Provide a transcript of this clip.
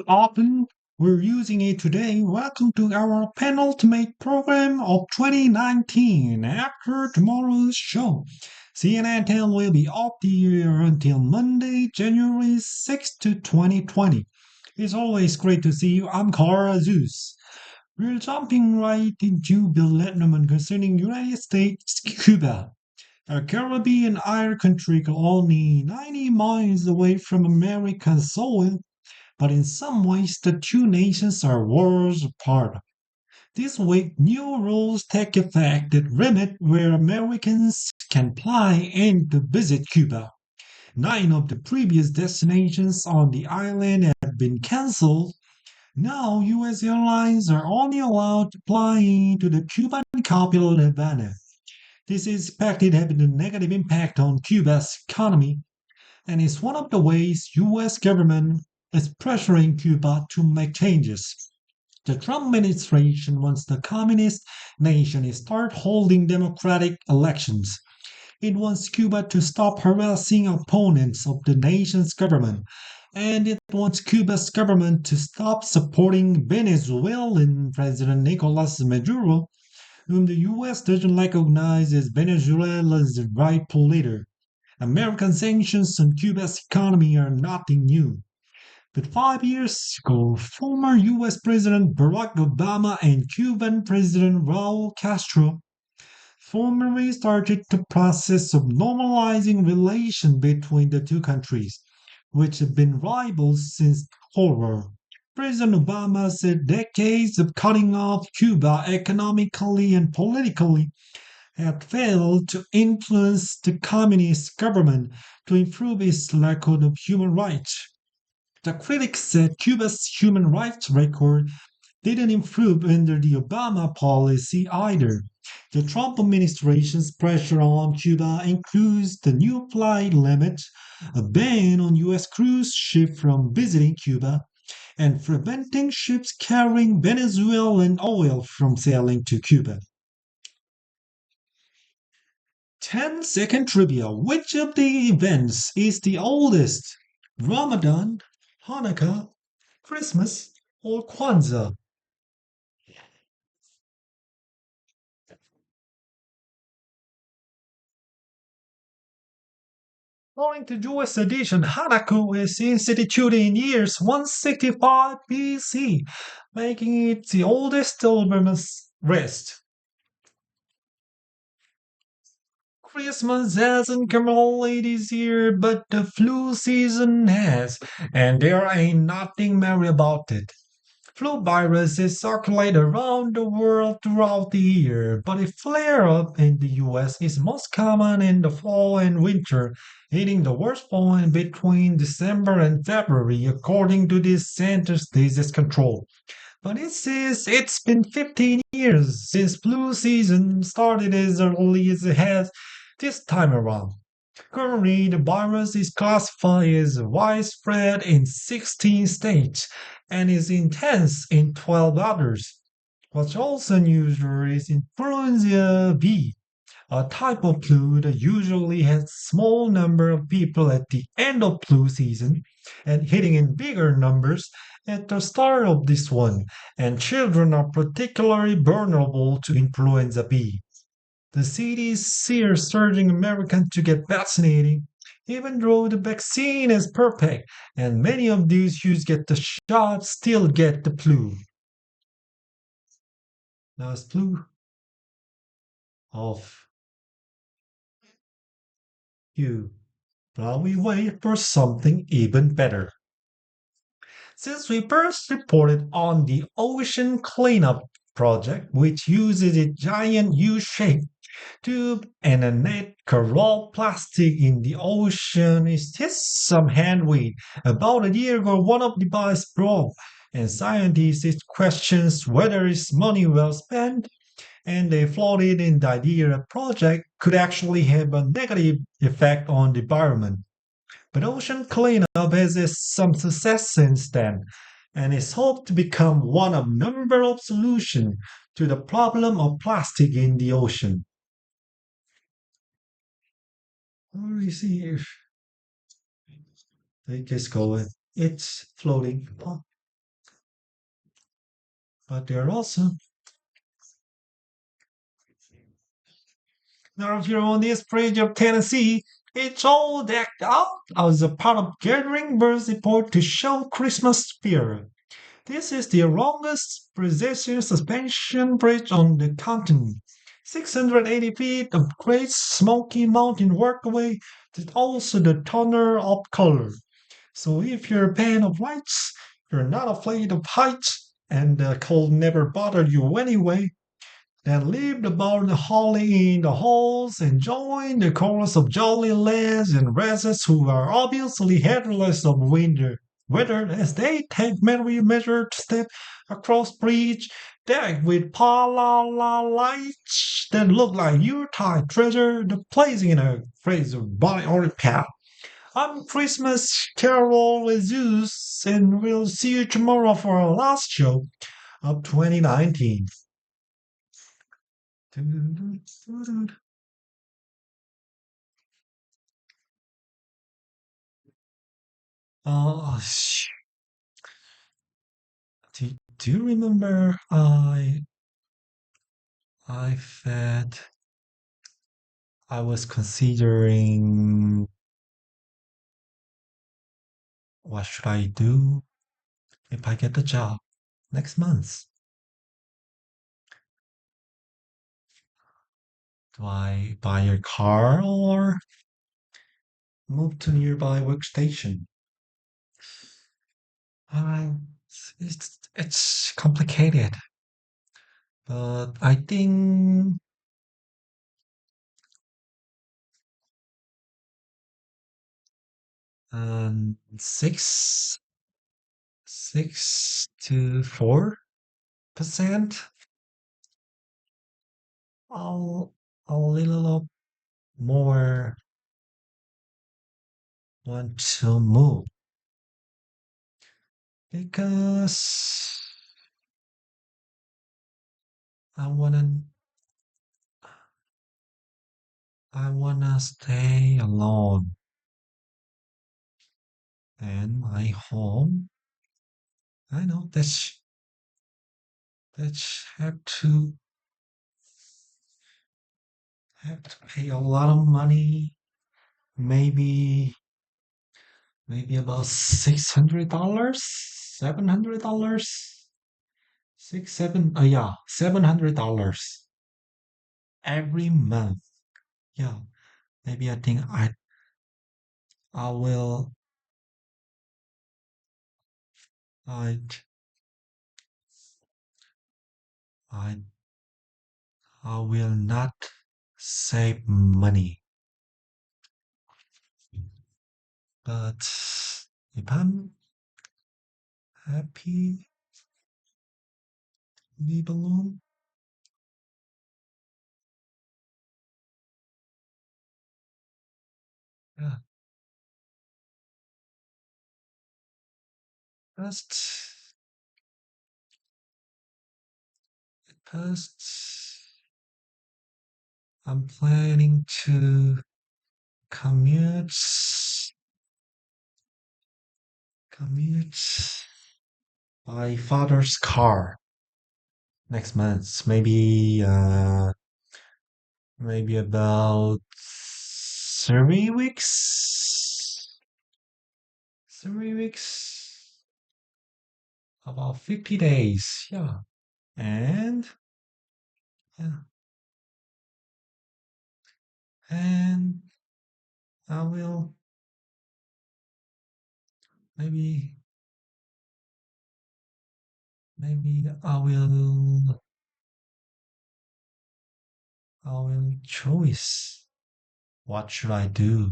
Often we're using it today. Welcome to our penultimate program of 2019. After tomorrow's show, CNN 10 will be off the air until Monday, January 6th, 2020. It's always great to see you. I'm Carl Zeus. We're jumping right into Bill Letterman concerning United States, Cuba. A Caribbean island country only 90 miles away from American soil, but in some ways the two nations are worlds apart. This week, new rules take effect that limit where Americans can fly and to visit Cuba. Nine of the previous destinations on the island have been cancelled. Now, U.S. airlines are only allowed to fly to the Cuban capital, Havana. This is expected to have a negative impact on Cuba's economy and is one of the ways U.S. government is pressuring Cuba to make changes. The Trump administration wants the communist nation to start holding democratic elections. It wants Cuba to stop harassing opponents of the nation's government, and it wants Cuba's government to stop supporting Venezuelan President Nicolas Maduro, whom the U.S. doesn't recognize as Venezuela's rightful leader. American sanctions on Cuba's economy are nothing new. But 5 years ago, former US President Barack Obama and Cuban President Raul Castro formally started the process of normalizing relations between the two countries, which have been rivals since the Cold War. President Obama said decades of cutting off Cuba economically and politically had failed to influence the communist government to improve its record of human rights. The critics said Cuba's human rights record didn't improve under the Obama policy either. The Trump administration's pressure on Cuba includes the new flight limit, a ban on U.S. cruise ships from visiting Cuba, and preventing ships carrying Venezuelan oil from sailing to Cuba. 10-second trivia. Which of the events is the oldest? Ramadan, Hanukkah, Christmas, or Kwanzaa? According to Jewish tradition, Hanukkah was instituted in years 165 BC, making it the oldest Pilgrim's Rest. Christmas hasn't come early this year, but the flu season has, and there ain't nothing merry about it. Flu viruses circulate around the world throughout the year, but a flare up in the US is most common in the fall and winter, hitting the worst point between December and February, according to the Centers Disease Control. But it says it's been 15 years since flu season started as early as it has this time around. Currently, the virus is classified as widespread in 16 states and is intense in 12 others. What's also unusual is influenza B, a type of flu that usually has a small number of people at the end of flu season and hitting in bigger numbers at the start of this one, and children are particularly vulnerable to influenza B. The CDC is urging Americans to get vaccinated, even though the vaccine is perfect, and many of those who get the shot still get the flu. Last flu of you. While we wait for something even better. Since we first reported on the Ocean Cleanup Project, which uses a giant U-shaped tube and a net coral plastic in the ocean, is just some handweed. About a year ago, one of the devices broke, and scientists questions whether it's money well spent, and they floated in the idea a project could actually have a negative effect on the environment. But ocean cleanup has had some success since then, and is hoped to become one of number of solutions to the problem of plastic in the ocean. Let me see if they just go in. it's floating. But there are also now if you're on this bridge of Tennessee, it's all decked out as a part of gathering birds report to show Christmas spirit. This is the longest precision suspension bridge on the continent. 680 feet of Great Smoky Mountain Workaway is also the tunnel of color. So if you're a fan of lights, you're not afraid of heights, and the cold never bothered you anyway, then leave the bar holly in the halls and join the chorus of jolly lads and razzes who are obviously heedless of weather as they take merry measured step across bridge decked with pa-la-la lights that look like Yuletide treasure the place in a phrase of by or pal. I'm Christmas Carol with Zeus, and we'll see you tomorrow for our last show of 2019. Oh, do you remember I said I was considering what should I do if I get the job next month? Do I buy a car or move to nearby workstation? Uh, it's complicated, but I think 6 to 4%. I'll a little more want to move because I wanna I wanna stay alone and my home. I know that's have to pay a lot of money. Maybe maybe about $600, $700, six seven. Yeah, $700 every month. Yeah, maybe I think I will I I I will not save money. But if I'm happy, leave alone. Yeah, first, first, I'm planning to commute, commute by father's car next month. Maybe about 3 weeks. 3 weeks. About 50 days. Yeah. And yeah. And I will maybe maybe I will choose what should I do